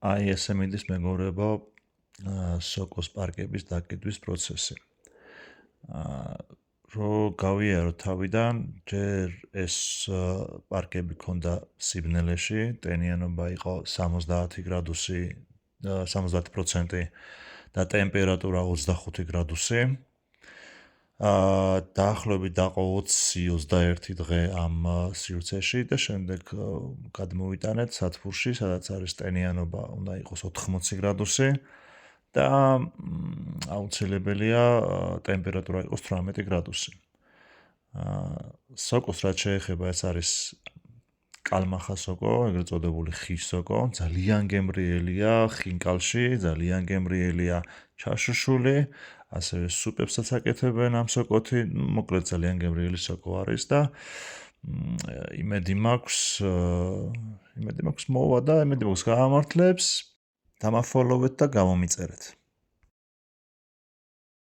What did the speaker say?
აი ესე მიდის მეგობრებო სოკოს პარკების დაკიდვის პროცესი. რო გავიარო თავიდან, ჯერ ეს პარკები ქონდა სიბნელეში, ტენიანობა იყო 70 გრადუსი, 70% და ტემპერატურა 25 გრადუსი. დაახლოებით დაყო 20-21 დღე ამ სივრცეში და შემდეგ გადმოვიტანეთ სათბურში, სადაც არის ტენიანობა, უნდა იყოს 80 გრადუსი და აუცილებელია ტემპერატურა იყოს 18 გრადუსი. სოკოს რაც შეეხება, ეს არის კალმახა სოკო, ეგრეთ წოდებული ხის სოკო, ძალიან გემრიელია ხინკალში, ძალიან გემრიელია ჩაშუშული, ასევე სუპებსაც აკეთებენ ამ სოკოთი, მოკლედ ძალიან გემრიელი სოკო არის და იმედი მაქვს მოვა და იმედი მაქვს გაამართლებს, დამაფოლოვეთ და გამომიწერეთ.